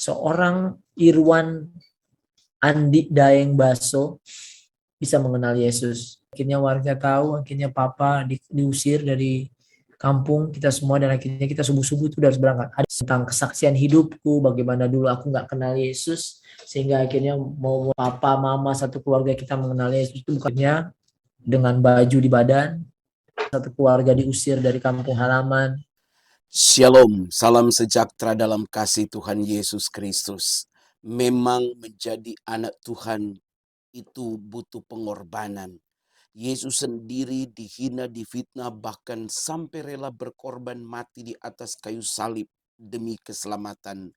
seorang Irwan Andi Daeng Baso bisa mengenal Yesus. Akhirnya warga tahu, akhirnya papa diusir dari kampung kita semua, dan akhirnya kita subuh-subuh itu harus berangkat. Ada tentang kesaksian hidupku, bagaimana dulu aku nggak kenal Yesus, sehingga akhirnya mau papa, mama, satu keluarga kita mengenal Yesus. Itu bukannya dengan baju di badan, satu keluarga diusir dari kampung halaman. Shalom, salam sejahtera dalam kasih Tuhan Yesus Kristus. Memang menjadi anak Tuhan itu butuh pengorbanan. Yesus sendiri dihina, difitnah, bahkan sampai rela berkorban mati di atas kayu salib demi keselamatan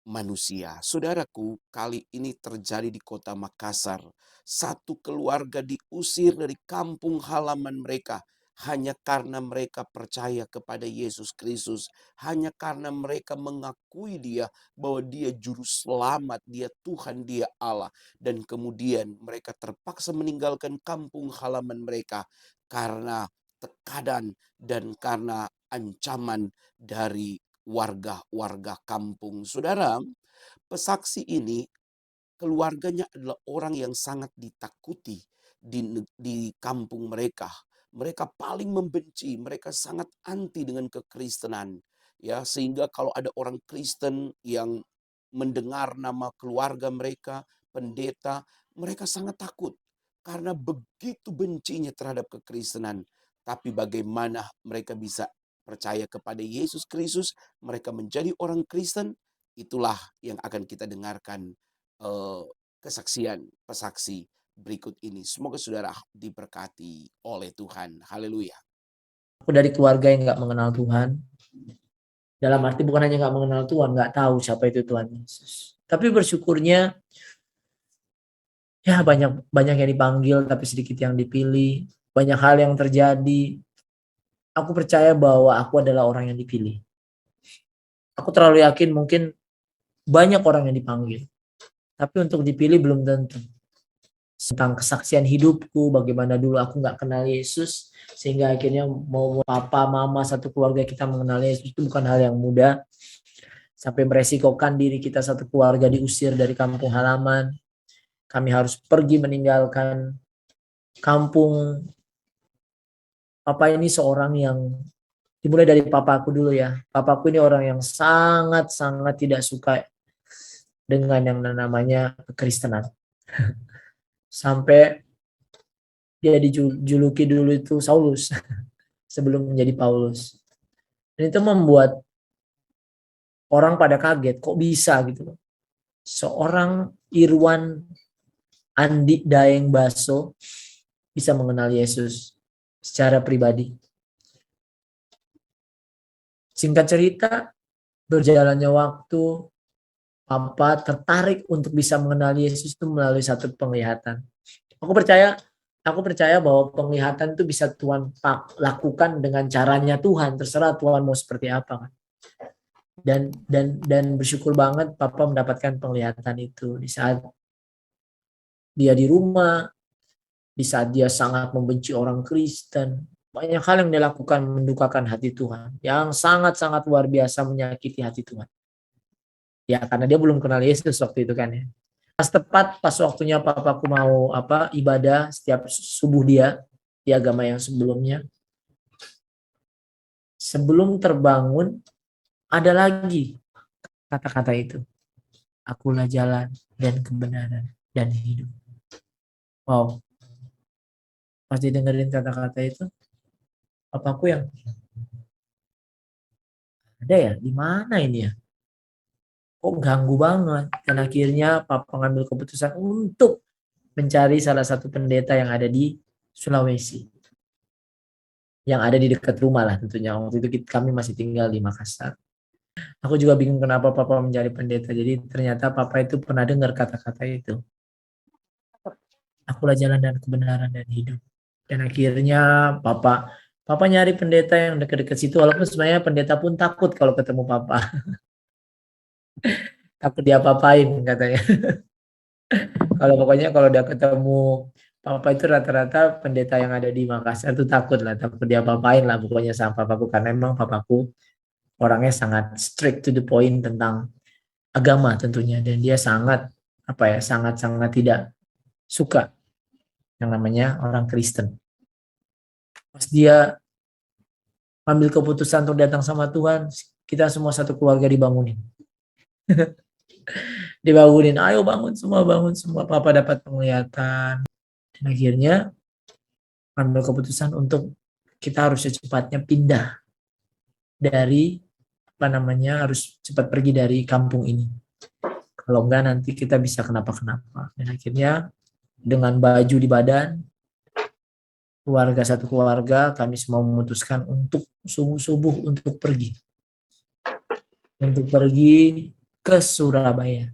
manusia. Saudaraku, kali ini terjadi di kota Makassar. Satu keluarga diusir dari kampung halaman mereka hanya karena mereka percaya kepada Yesus Kristus, hanya karena mereka mengakui Dia bahwa Dia juru selamat, Dia Tuhan, Dia Allah, dan kemudian mereka terpaksa meninggalkan kampung halaman mereka karena tekanan dan karena ancaman dari warga-warga kampung. Saudara, pesaksi ini keluarganya adalah orang yang sangat ditakuti di kampung mereka. Mereka paling membenci, mereka sangat anti dengan kekristenan. Ya, sehingga kalau ada orang Kristen yang mendengar nama keluarga mereka, pendeta, mereka sangat takut karena begitu bencinya terhadap kekristenan. Tapi bagaimana mereka bisa percaya kepada Yesus Kristus, mereka menjadi orang Kristen, itulah yang akan kita dengarkan kesaksian pesaksi berikut ini. Semoga saudara diberkati oleh Tuhan. Haleluya. Aku dari keluarga yang nggak mengenal Tuhan. Dalam arti bukan hanya nggak mengenal Tuhan, nggak tahu siapa itu Tuhan Yesus. Tapi bersyukurnya ya banyak yang dipanggil tapi sedikit yang dipilih. Banyak hal yang terjadi. Aku percaya bahwa aku adalah orang yang dipilih. Aku terlalu yakin mungkin banyak orang yang dipanggil. Tapi untuk dipilih belum tentu. Tentang kesaksian hidupku, bagaimana dulu aku nggak kenal Yesus, sehingga akhirnya mau papa, mama, satu keluarga kita mengenal Yesus, itu bukan hal yang mudah. Sampai meresikokan diri kita satu keluarga diusir dari kampung halaman. Kami harus pergi meninggalkan kampung. Papa ini seorang yang, dimulai dari papaku dulu ya. Papaku ini orang yang sangat-sangat tidak suka dengan yang namanya kekristenan. Sampai dia dijuluki dulu itu Saulus sebelum menjadi Paulus. Dan itu membuat orang pada kaget, kok bisa gitu loh. Seorang Irwan Andi Daeng Baso bisa mengenal Yesus secara pribadi. Singkat cerita, berjalannya waktu, Papa tertarik untuk bisa mengenal Yesus itu melalui satu penglihatan. Aku percaya bahwa penglihatan itu bisa Tuhan lakukan dengan caranya Tuhan, terserah Tuhan mau seperti apa kan. Dan bersyukur banget Papa mendapatkan penglihatan itu di saat dia di rumah, di saat dia sangat membenci orang Kristen. Banyak hal yang dia lakukan mendukakan hati Tuhan, yang sangat-sangat luar biasa menyakiti hati Tuhan. Ya karena dia belum kenal Yesus waktu itu kan ya. Pas waktunya papaku mau ibadah setiap subuh dia di agama yang sebelumnya. Sebelum terbangun ada lagi kata-kata itu. Akulah jalan dan kebenaran dan hidup. Wow. Pas didengerin kata-kata itu, papaku yang ada ya, di mana ini ya? Kok ganggu banget. Dan akhirnya papa ngambil keputusan untuk mencari salah satu pendeta yang ada di Sulawesi. Yang ada di dekat rumah lah tentunya. Waktu itu kami masih tinggal di Makassar. Aku juga bingung kenapa papa mencari pendeta. Jadi ternyata papa itu pernah dengar kata-kata itu. Akulah jalan dan kebenaran dan hidup. Dan akhirnya papa nyari pendeta yang dekat-dekat situ. Walaupun sebenarnya pendeta pun takut kalau ketemu papa. Takut diapa-apain katanya. Kalau udah ketemu papa itu rata-rata pendeta yang ada di Makassar itu takut lah, takut diapa-apain lah pokoknya sama papaku, karena memang papaku orangnya sangat strict to the point tentang agama tentunya, dan dia sangat sangat tidak suka yang namanya orang Kristen. Pas dia ambil keputusan untuk datang sama Tuhan, kita semua satu keluarga dibangunin. Ayo bangun semua, papa dapat penglihatan. Dan akhirnya ambil keputusan untuk kita harus secepatnya pindah dari harus cepat pergi dari kampung ini. Kalau enggak nanti kita bisa kenapa-kenapa. Dan akhirnya dengan baju di badan, satu keluarga, kami semua memutuskan untuk subuh-subuh untuk pergi. Untuk pergi ke Surabaya.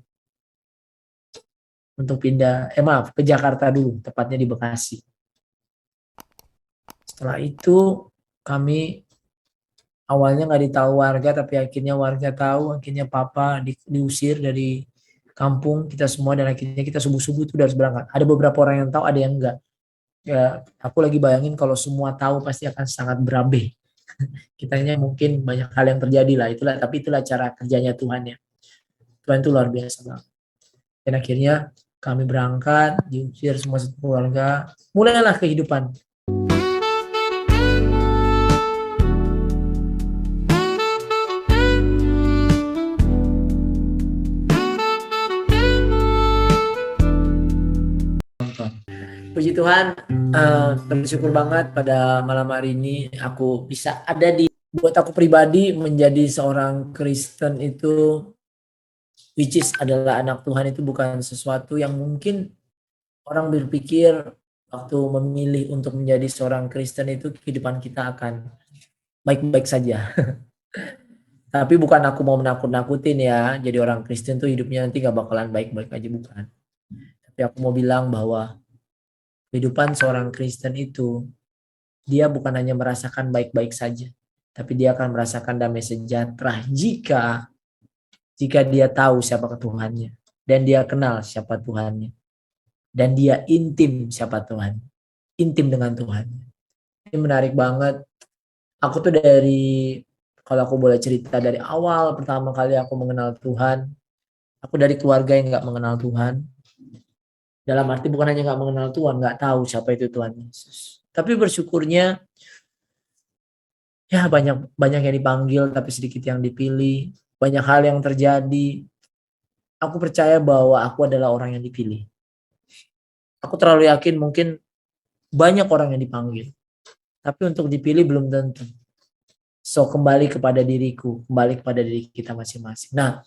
Untuk pindah, ke Jakarta dulu, tepatnya di Bekasi. Setelah itu kami awalnya nggak ditahu warga, tapi akhirnya warga tahu, akhirnya papa diusir dari kampung kita semua, dan akhirnya kita subuh-subuh itu harus berangkat. Ada beberapa orang yang tahu, ada yang enggak. Ya, aku lagi bayangin kalau semua tahu pasti akan sangat berabe. Kitanya mungkin banyak hal yang terjadi lah, tapi itulah cara kerjanya Tuhan ya. Tuhan itu luar biasa banget. Dan akhirnya kami berangkat, diusir semua satu keluarga, mulailah kehidupan. Puji Tuhan, bersyukur banget pada malam hari ini aku bisa ada buat aku pribadi menjadi seorang Kristen itu, which is adalah anak Tuhan, itu bukan sesuatu yang mungkin orang berpikir waktu memilih untuk menjadi seorang Kristen itu kehidupan kita akan baik-baik saja. Tapi bukan aku mau menakut-nakutin ya, jadi orang Kristen tuh hidupnya nanti gak bakalan baik-baik aja, bukan. Tapi aku mau bilang bahwa kehidupan seorang Kristen itu, dia bukan hanya merasakan baik-baik saja, tapi dia akan merasakan damai sejahtera jika dia tahu siapa Tuhannya, dan dia kenal siapa Tuhannya, dan dia intim siapa Tuhan, intim dengan Tuhan. Ini menarik banget. Aku tuh kalau aku boleh cerita, dari awal pertama kali aku mengenal Tuhan, aku dari keluarga yang gak mengenal Tuhan. Dalam arti bukan hanya gak mengenal Tuhan, gak tahu siapa itu Tuhan Yesus. Tapi bersyukurnya, ya banyak yang dipanggil tapi sedikit yang dipilih. Banyak hal yang terjadi. Aku percaya bahwa aku adalah orang yang dipilih. Aku terlalu yakin mungkin banyak orang yang dipanggil, tapi untuk dipilih belum tentu. So, kembali kepada diriku, kembali kepada diri kita masing-masing. Nah,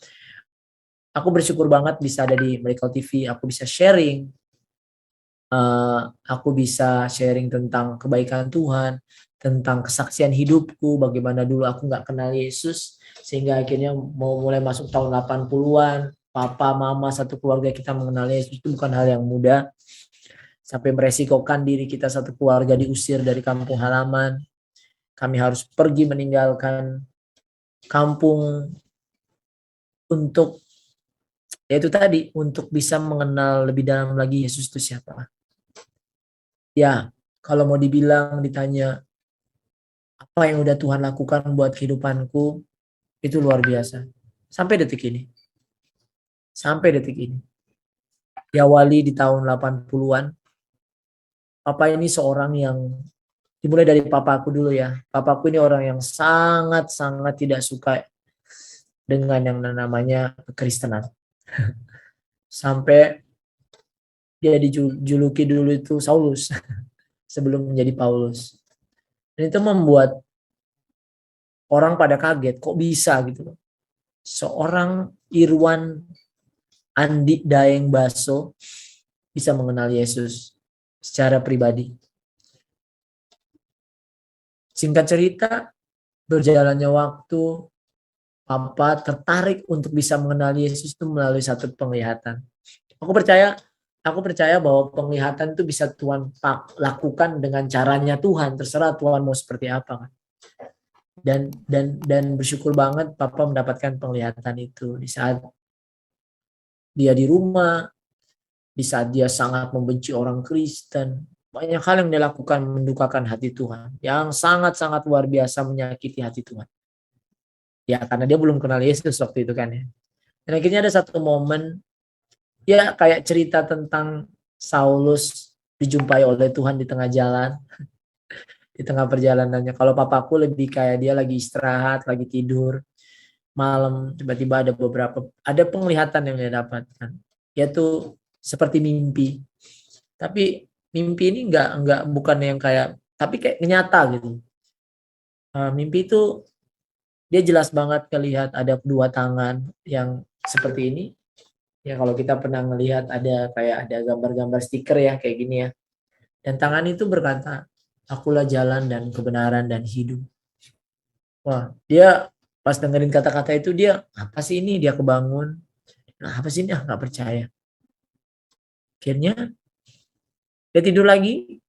aku bersyukur banget bisa ada di Miracle TV, aku bisa sharing. Aku bisa sharing tentang kebaikan Tuhan, tentang kesaksian hidupku, bagaimana dulu aku gak kenal Yesus, sehingga akhirnya mau mulai masuk tahun 80-an, papa, mama, satu keluarga kita mengenal Yesus, itu bukan hal yang mudah. Sampai meresikokan diri kita satu keluarga diusir dari kampung halaman. Kami harus pergi meninggalkan kampung untuk, yaitu tadi, untuk bisa mengenal lebih dalam lagi Yesus itu siapa. Ya, kalau mau ditanya apa yang udah Tuhan lakukan buat kehidupanku, itu luar biasa. Sampai detik ini. Diawali di tahun 80-an. Papa ini seorang yang, dimulai dari papaku dulu ya. Papaku ini orang yang sangat-sangat tidak suka dengan yang namanya kekristenan. Sampai dia dijuluki dulu itu Saulus sebelum menjadi Paulus. Dan itu membuat orang pada kaget, kok bisa gitu loh. Seorang Irwan Andi Daeng Baso bisa mengenal Yesus secara pribadi. Singkat cerita, berjalannya waktu, Papa tertarik untuk bisa mengenal Yesus itu melalui satu penglihatan. Aku percaya bahwa penglihatan itu bisa Tuhan lakukan dengan caranya Tuhan, terserah Tuhan mau seperti apa kan. Dan bersyukur banget Papa mendapatkan penglihatan itu di saat dia di rumah, di saat dia sangat membenci orang Kristen. Banyak hal yang dia lakukan mendukakan hati Tuhan, yang sangat-sangat luar biasa menyakiti hati Tuhan. Ya, karena dia belum kenal Yesus waktu itu kan ya. Dan akhirnya ada satu momen, ya kayak cerita tentang Saulus dijumpai oleh Tuhan di tengah jalan, di tengah perjalanannya. Kalau papaku lebih kayak dia lagi istirahat, lagi tidur, malam tiba-tiba ada penglihatan yang dia dapatkan. Yaitu seperti mimpi. Tapi mimpi ini enggak bukan yang kayak, tapi kayak nyata gitu. Mimpi itu dia jelas banget kelihat ada dua tangan yang seperti ini. Ya kalau kita pernah melihat ada gambar-gambar stiker ya kayak gini ya. Dan tangan itu berkata, akulah jalan dan kebenaran dan hidup. Wah, dia pas dengerin kata-kata itu dia, apa sih ini? Dia kebangun. Nah, apa sih ini? Nggak percaya. Akhirnya dia tidur lagi.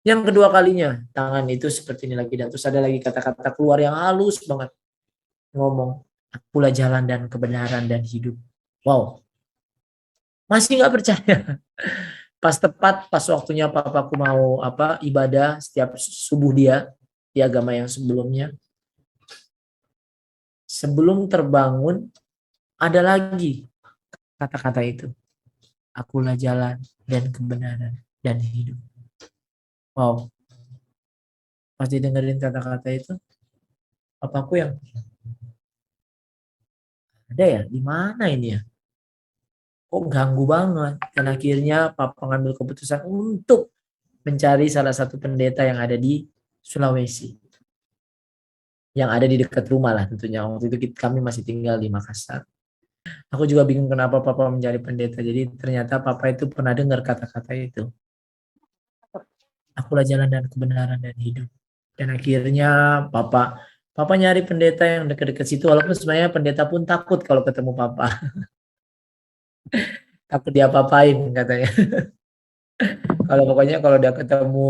Yang kedua kalinya, tangan itu seperti ini lagi. Dan terus ada lagi kata-kata keluar yang halus banget. Ngomong, akulah jalan dan kebenaran dan hidup. Wow, masih nggak percaya. Pas waktunya papaku mau ibadah setiap subuh dia di agama yang sebelumnya. Sebelum terbangun, ada lagi kata-kata itu. Akulah jalan dan kebenaran dan hidup. Wow. Pas didengerin kata-kata itu, papaku yang ada ya, di mana ini ya? Kok ganggu banget. Dan akhirnya papa ngambil keputusan untuk mencari salah satu pendeta yang ada di Sulawesi. Yang ada di dekat rumah lah tentunya. Waktu itu kami masih tinggal di Makassar. Aku juga bingung kenapa papa mencari pendeta. Jadi ternyata papa itu pernah dengar kata-kata itu. Akulah jalan dan kebenaran dan hidup. Dan akhirnya papa nyari pendeta yang dekat-dekat situ. Walaupun sebenarnya pendeta pun takut kalau ketemu papa. Takut diapa-apain katanya. Pokoknya kalau udah ketemu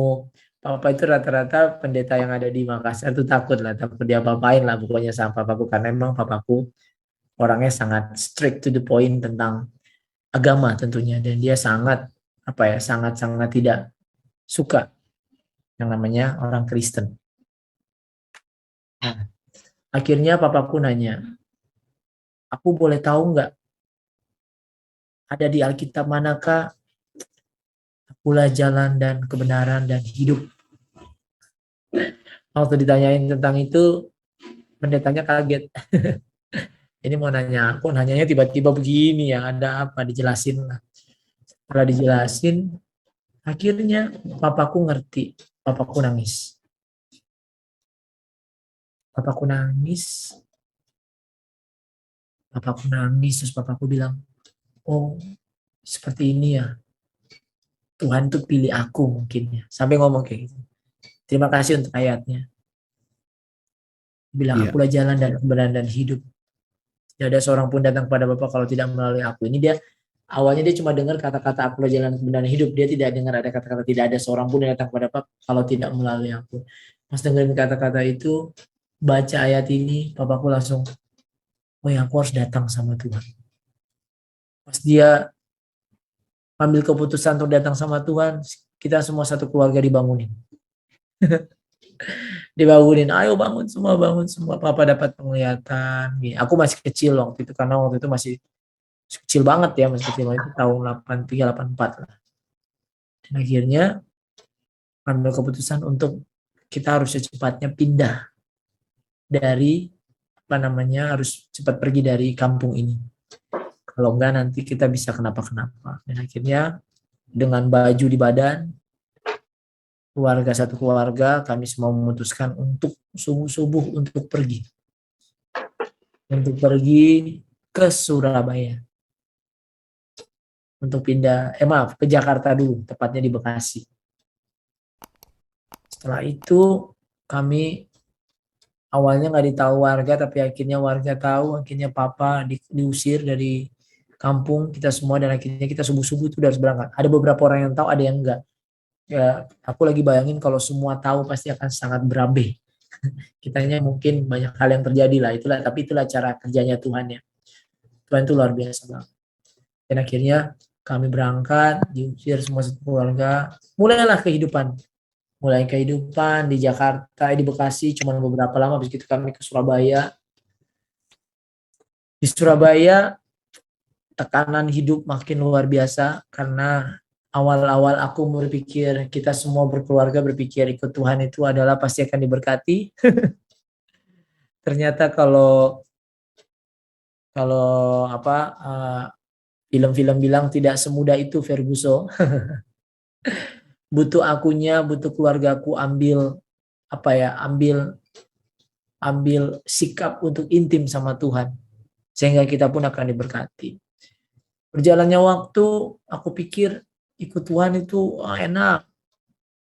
papa itu rata-rata pendeta yang ada di Makassar itu takut lah. Takut diapa-apain lah pokoknya sama papaku. Karena memang papaku orangnya sangat strict to the point tentang agama tentunya. Dan dia sangat sangat tidak suka yang namanya orang Kristen. Nah, akhirnya papaku nanya, aku boleh tahu nggak ada di Alkitab manakah akulah jalan dan kebenaran dan hidup? Waktu ditanyain tentang itu, pendetanya kaget. Ini mau nanya aku, nanyanya tiba-tiba begini ya, ada apa? Dijelasin lah. Setelah dijelasin, akhirnya papaku ngerti, papaku nangis. Papaku nangis, terus papaku bilang, oh seperti ini ya, Tuhan tuh pilih aku mungkin ya. Sampai ngomong kayak gitu. Terima kasih untuk ayatnya. Bilang, Iya. akulah jalan dan kebenaran dan hidup. Tidak ada seorang pun datang kepada Bapa kalau tidak melalui aku. Ini dia, awalnya dia cuma dengar kata-kata akulah jalan kebenaran hidup. Dia tidak dengar ada kata-kata tidak ada seorang pun yang datang kepada Bapa kalau tidak melalui aku. Pas dengerin kata-kata itu, baca ayat ini, papaku langsung, oh ya aku harus datang sama Tuhan. Pas dia ambil keputusan untuk datang sama Tuhan, kita semua satu keluarga dibangunin. Dibangunin, ayo bangun semua. Papa dapat penglihatan. Aku masih kecil waktu itu, karena waktu itu masih kecil banget ya, masih kecil banget, itu tahun 83, 84 lah. Dan akhirnya ambil keputusan untuk kita harus secepatnya pindah dari harus cepat pergi dari kampung ini. Kalau enggak nanti kita bisa kenapa-kenapa. Dan akhirnya dengan baju di badan, satu keluarga, kami semua memutuskan untuk subuh-subuh untuk pergi. Untuk pergi ke Surabaya. Untuk pindah, ke Jakarta dulu, tepatnya di Bekasi. Setelah itu kami awalnya nggak ditahu warga, tapi akhirnya warga tahu, akhirnya papa diusir dari kampung kita semua, dan akhirnya kita subuh-subuh itu harus berangkat. Ada beberapa orang yang tahu, ada yang enggak. Ya, aku lagi bayangin kalau semua tahu pasti akan sangat berabe. Kitanya mungkin banyak hal yang terjadi lah, tapi itulah cara kerjanya Tuhan ya. Tuhan itu luar biasa banget. Dan akhirnya kami berangkat, diusir semua satu keluarga, mulai kehidupan di Jakarta, di Bekasi cuma beberapa lama, habis itu kami ke Surabaya. Di Surabaya tekanan hidup makin luar biasa karena awal-awal aku berpikir kita semua berkeluarga berpikir ikut Tuhan itu adalah pasti akan diberkati. Ternyata kalau apa film-film bilang tidak semudah itu Ferguson. Butuh akunya, butuh keluargaku ambil sikap untuk intim sama Tuhan sehingga kita pun akan diberkati. Berjalannya waktu, aku pikir ikut Tuhan itu enak,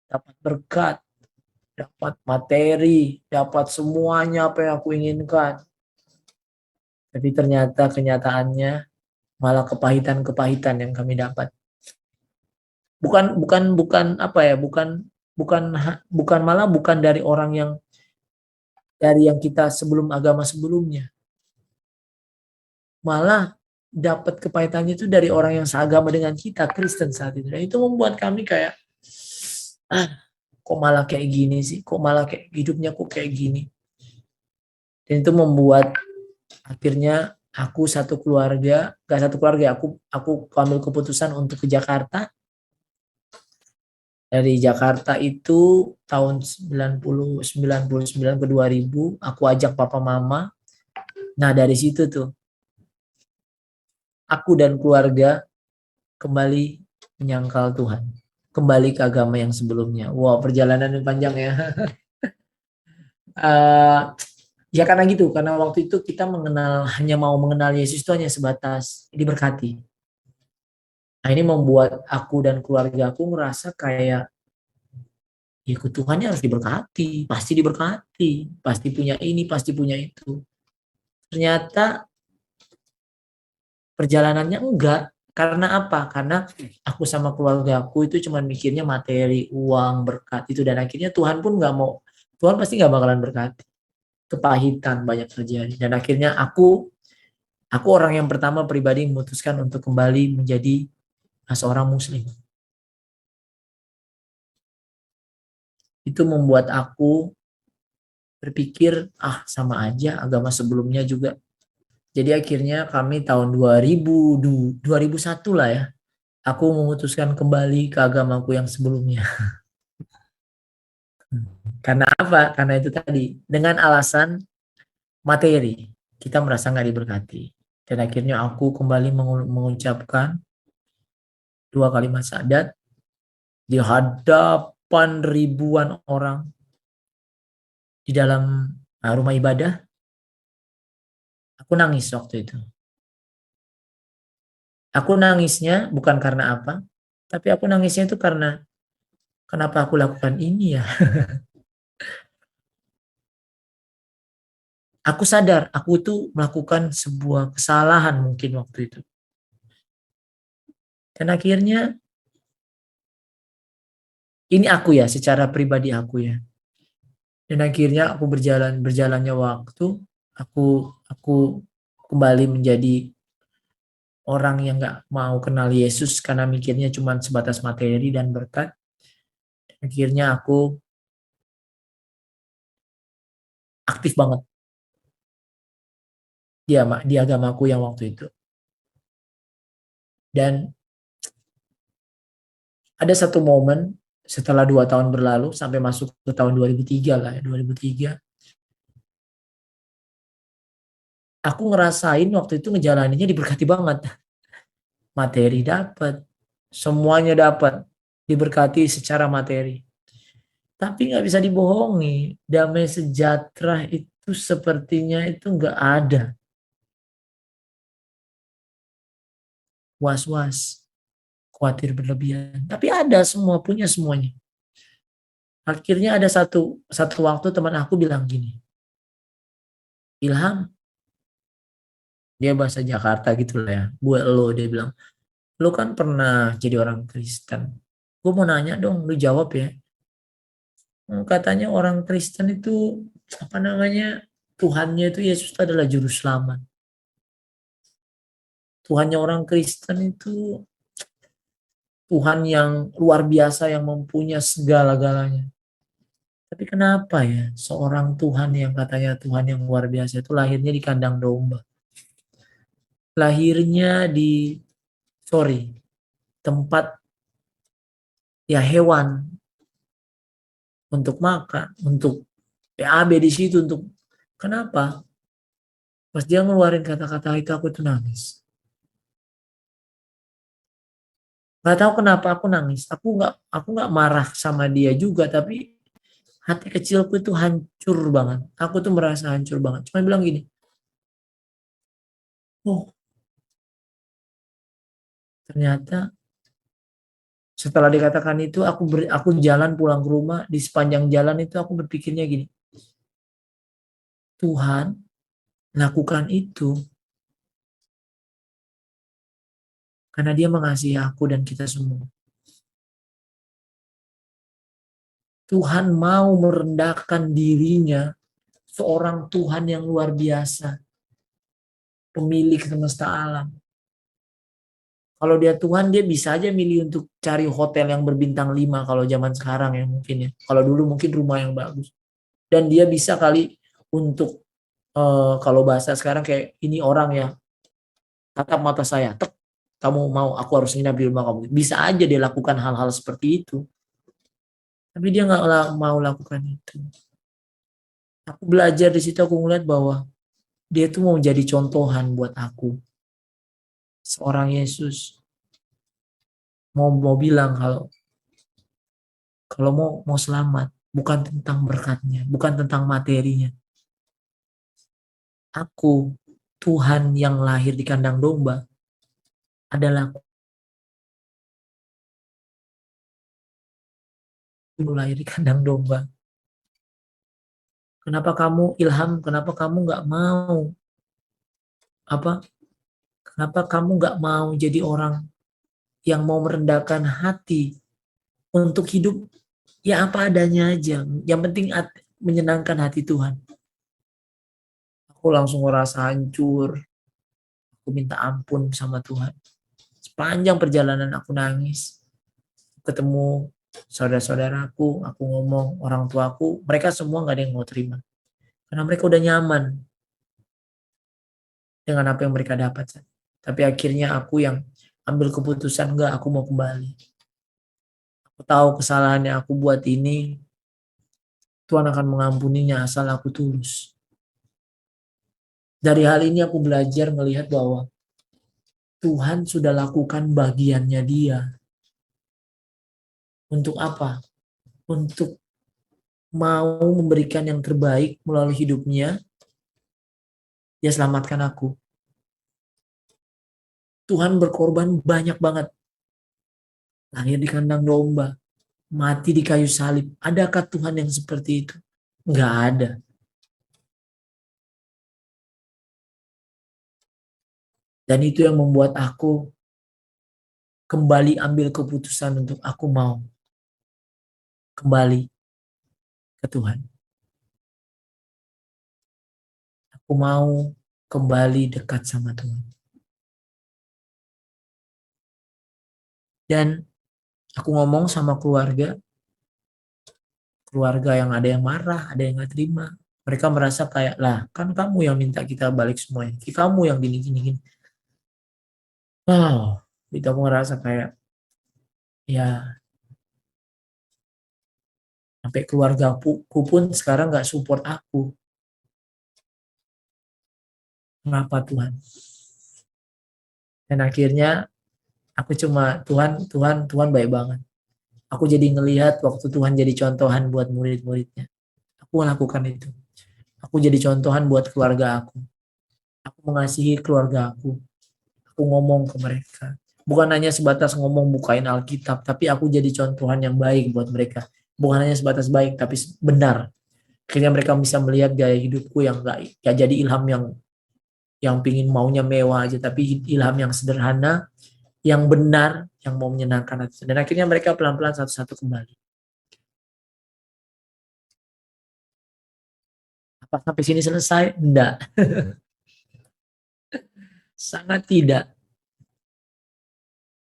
dapat berkat, dapat materi, dapat semuanya apa yang aku inginkan. Tapi ternyata kenyataannya malah kepahitan-kepahitan yang kami dapat. Bukan dari orang yang kita sebelum agama sebelumnya. Malah dapat kepahitannya itu dari orang yang seagama dengan kita, Kristen saat itu. Dan itu membuat kami kayak, kok malah kayak gini sih? Kok malah kayak hidupnya kok kayak gini? Dan itu membuat akhirnya aku ambil keputusan untuk ke Jakarta. Dari Jakarta itu tahun 99 ke 2000, aku ajak papa mama. Nah dari situ tuh, aku dan keluarga kembali menyangkal Tuhan. Kembali ke agama yang sebelumnya. Wow, perjalanan yang panjang ya. Ya karena gitu, karena waktu itu kita hanya mau mengenal Yesus itu hanya sebatas diberkati. Nah ini membuat aku dan keluarga aku merasa kayak, ya Tuhannya harus diberkati, pasti punya ini, pasti punya itu. Ternyata perjalanannya enggak. Karena apa? Karena aku sama keluarga aku itu cuma mikirnya materi, uang, berkat itu. Dan akhirnya Tuhan pun nggak mau, Tuhan pasti nggak bakalan berkati. Kepahitan banyak terjadi. Dan akhirnya aku orang yang pertama pribadi memutuskan untuk kembali menjadi seorang muslim. Itu membuat aku berpikir, sama aja agama sebelumnya juga. Jadi akhirnya kami tahun 2001 lah ya, aku memutuskan kembali ke agamaku yang sebelumnya. Karena apa? Karena itu tadi, dengan alasan materi, kita merasa nggak diberkati. Dan akhirnya aku kembali mengucapkan 2 kalimat syahadat di hadapan ribuan orang di dalam rumah ibadah. Aku nangis waktu itu. Aku nangisnya bukan karena apa, tapi aku nangisnya itu karena kenapa aku lakukan ini ya. Aku sadar aku itu melakukan sebuah kesalahan mungkin waktu itu. Dan akhirnya ini aku ya, secara pribadi aku ya. Dan akhirnya aku berjalannya waktu, aku kembali menjadi orang yang nggak mau kenal Yesus karena mikirnya cuma sebatas materi dan berkat. Akhirnya aku aktif banget di agamaku yang waktu itu. Dan ada satu momen setelah 2 tahun berlalu sampai masuk ke tahun 2003 lah ya, 2003. Aku ngerasain waktu itu ngejalaninnya diberkati banget. Materi dapat, semuanya dapat, diberkati secara materi. Tapi nggak bisa dibohongi, damai sejahtera itu sepertinya itu nggak ada. Was-was, khawatir berlebihan. Tapi ada semua, punya semuanya. Akhirnya ada satu waktu teman aku bilang gini, Ilham, dia bahasa Jakarta gitu lah ya, buat lo, dia bilang, lo kan pernah jadi orang Kristen. Gue mau nanya dong, lo jawab ya. Katanya orang Kristen itu, Tuhannya itu Yesus adalah juru selamat. Tuhannya orang Kristen itu Tuhan yang luar biasa yang mempunyai segala-galanya. Tapi kenapa ya seorang Tuhan yang katanya Tuhan yang luar biasa itu lahirnya di kandang domba? lahirnya di tempat ya hewan untuk makan, untuk PAB di situ untuk kenapa? Pas dia ngeluarin kata-kata itu aku tuh nangis. Gak tahu kenapa aku nangis. Aku nggak marah sama dia juga, tapi hati kecilku itu hancur banget. Aku tuh merasa hancur banget. Cuma bilang gini, oh ternyata setelah dikatakan itu aku jalan pulang ke rumah, di sepanjang jalan itu aku berpikirnya gini, Tuhan lakukan itu karena dia mengasihi aku dan kita semua. Tuhan mau merendahkan dirinya, seorang Tuhan yang luar biasa, pemilik semesta alam. Kalau dia Tuhan, dia bisa aja milih untuk cari hotel yang berbintang 5 kalau zaman sekarang ya mungkin ya. Kalau dulu mungkin rumah yang bagus. Dan dia bisa kali untuk kalau bahasa sekarang kayak ini orang ya, tatap mata saya, tek, kamu mau aku harus nginap di rumah kamu. Bisa aja dia lakukan hal-hal seperti itu. Tapi dia nggak mau lakukan itu. Aku belajar di situ, aku ngeliat bahwa dia tuh mau jadi contohan buat aku. Seorang Yesus mau bilang kalau mau selamat bukan tentang berkatnya, bukan tentang materinya. Aku Tuhan yang lahir di kandang domba adalah aku lahir di kandang domba. Kenapa kamu Ilham? Kenapa kamu nggak mau apa? Kenapa kamu nggak mau jadi orang yang mau merendahkan hati untuk hidup ya apa adanya aja. Yang penting menyenangkan hati Tuhan. Aku langsung ngerasa hancur. Aku minta ampun sama Tuhan. Sepanjang perjalanan aku nangis. Ketemu saudara-saudaraku, aku ngomong orang tuaku, mereka semua nggak ada yang mau terima. Karena mereka udah nyaman dengan apa yang mereka dapat. Tapi akhirnya aku yang ambil keputusan, enggak, aku mau kembali. Aku tahu kesalahan yang aku buat ini, Tuhan akan mengampuninya asal aku tulus. Dari hal ini aku belajar melihat bahwa Tuhan sudah lakukan bagiannya dia. Untuk apa? Untuk mau memberikan yang terbaik melalui hidupnya, dia selamatkan aku. Tuhan berkorban banyak banget. Lahir di kandang domba, mati di kayu salib. Adakah Tuhan yang seperti itu? Enggak ada. Dan itu yang membuat aku kembali ambil keputusan untuk aku mau kembali ke Tuhan. Aku mau kembali dekat sama Tuhan. Dan aku ngomong sama keluarga yang ada yang marah, ada yang gak terima. Mereka merasa kayak, lah kan kamu yang minta kita balik semuanya. Kamu yang gini. Wow, itu aku ngerasa kayak, ya sampai keluargaku pun sekarang gak support aku. Kenapa Tuhan? Dan akhirnya aku cuma Tuhan baik banget. Aku jadi ngelihat waktu Tuhan jadi contohan buat murid-muridnya. Aku lakukan itu. Aku jadi contohan buat keluarga aku. Aku mengasihi keluarga aku. Aku ngomong ke mereka. Bukan hanya sebatas ngomong bukain Alkitab, tapi aku jadi contohan yang baik buat mereka. Bukan hanya sebatas baik, tapi benar. Akhirnya mereka bisa melihat gaya hidupku yang gak jadi ilham yang pingin maunya mewah aja, tapi ilham yang sederhana, yang benar, yang mau menyenangkan hati. Dan akhirnya mereka pelan-pelan satu-satu kembali. Apa sampai sini selesai? Enggak. Sangat tidak.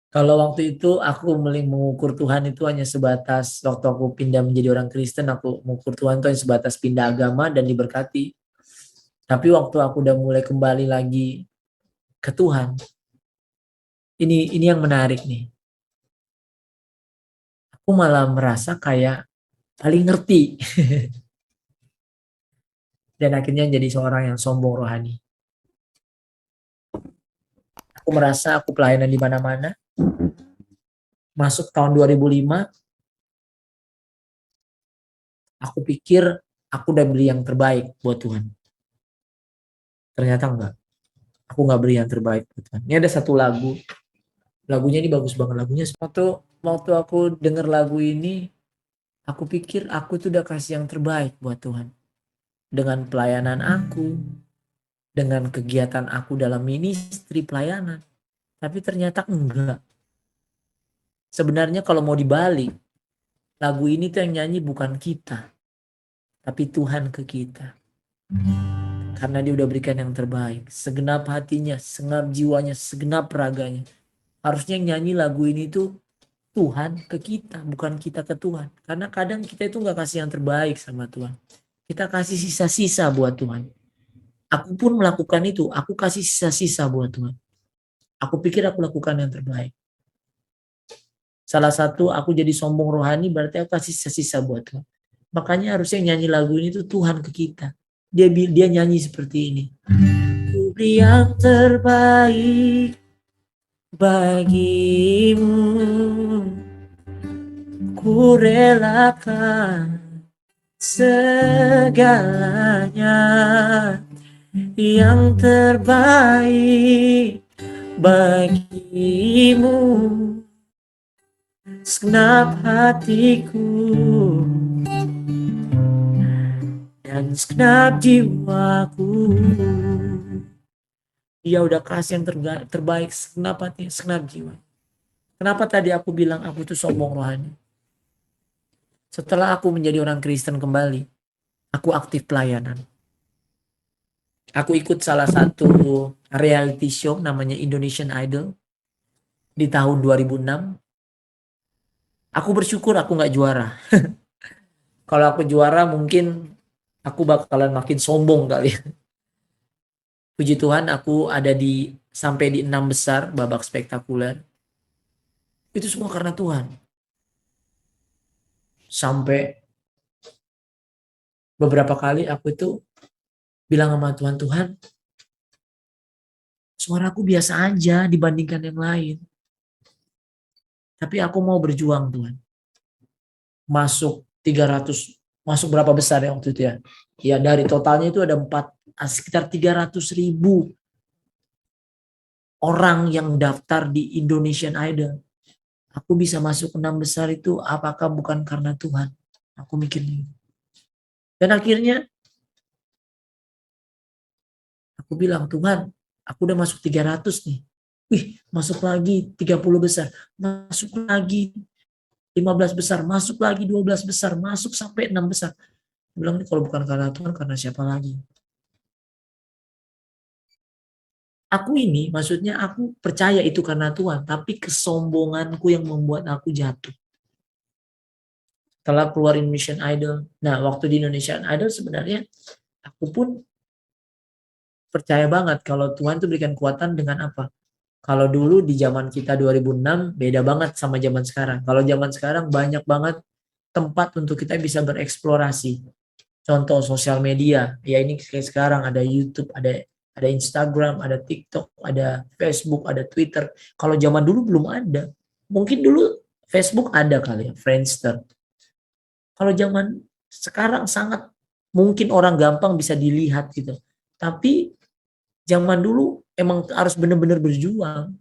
Kalau waktu itu aku mengukur Tuhan itu hanya sebatas waktu aku pindah menjadi orang Kristen, aku mengukur Tuhan itu hanya sebatas pindah agama dan diberkati. Tapi waktu aku udah mulai kembali lagi ke Tuhan. Ini yang menarik nih. Aku malah merasa kayak paling ngerti. Dan akhirnya jadi seorang yang sombong rohani. Aku merasa aku pelayanan di mana-mana. Masuk tahun 2005, aku pikir aku udah beli yang terbaik buat Tuhan. Ternyata enggak. Aku nggak beli yang terbaik buat Tuhan. Ini ada satu lagu. Lagunya ini bagus banget. Lagunya waktu aku denger lagu ini, aku pikir aku tuh udah kasih yang terbaik buat Tuhan. Dengan pelayanan aku, dengan kegiatan aku dalam ministry pelayanan. Tapi ternyata enggak. Sebenarnya kalau mau dibalik, lagu ini tuh yang nyanyi bukan kita, tapi Tuhan ke kita. Karena dia udah berikan yang terbaik. Segenap hatinya, segenap jiwanya, segenap raganya. Harusnya yang nyanyi lagu ini tuh Tuhan ke kita, bukan kita ke Tuhan. Karena kadang kita itu gak kasih yang terbaik sama Tuhan. Kita kasih sisa-sisa buat Tuhan. Aku pun melakukan itu. Aku kasih sisa-sisa buat Tuhan. Aku pikir aku lakukan yang terbaik. Salah satu aku jadi sombong rohani berarti aku kasih sisa-sisa buat Tuhan. Makanya harusnya nyanyi lagu ini tuh Tuhan ke kita. Dia nyanyi seperti ini. Ku beri yang terbaik bagimu, ku relakan segalanya, yang terbaik bagimu, segenap hatiku dan segenap jiwaku. Dia udah kasih yang terbaik segenap hati, segenap jiwa. Kenapa tadi aku bilang aku tuh sombong rohani? Setelah aku menjadi orang Kristen kembali, aku aktif pelayanan. Aku ikut salah satu reality show namanya Indonesian Idol di tahun 2006. Aku bersyukur aku nggak juara. Kalau aku juara mungkin aku bakalan makin sombong kali. Puji Tuhan aku ada sampai di 6 besar babak spektakuler. Itu semua karena Tuhan. Sampai beberapa kali aku itu bilang sama Tuhan, Tuhan, suaraku biasa aja dibandingkan yang lain. Tapi aku mau berjuang Tuhan. Masuk 300, masuk berapa besar ya waktu itu ya? Ya dari totalnya itu ada sekitar 300.000 orang yang daftar di Indonesian Idol. Aku bisa masuk 6 besar itu apakah bukan karena Tuhan? Aku mikirnya. Dan akhirnya aku bilang, Tuhan, aku udah masuk 300 nih. Wih, masuk lagi 30 besar. Masuk lagi 15 besar. Masuk lagi 12 besar. Masuk sampai 6 besar. Aku bilang, kalau bukan karena Tuhan, karena siapa lagi? Aku ini, maksudnya aku percaya itu karena Tuhan. Tapi kesombonganku yang membuat aku jatuh. Setelah keluar Indonesian Idol. Nah, waktu di Indonesian Idol sebenarnya aku pun percaya banget kalau Tuhan tuh berikan kekuatan dengan apa? Kalau dulu di zaman kita 2006 beda banget sama zaman sekarang. Kalau zaman sekarang banyak banget tempat untuk kita bisa bereksplorasi. Contoh sosial media, ya ini kayak sekarang ada YouTube, ada Instagram, ada TikTok, ada Facebook, ada Twitter. Kalau zaman dulu belum ada. Mungkin dulu Facebook ada kali ya, Friendster. Kalau zaman sekarang sangat mungkin orang gampang bisa dilihat gitu. Tapi zaman dulu emang harus benar-benar berjuang.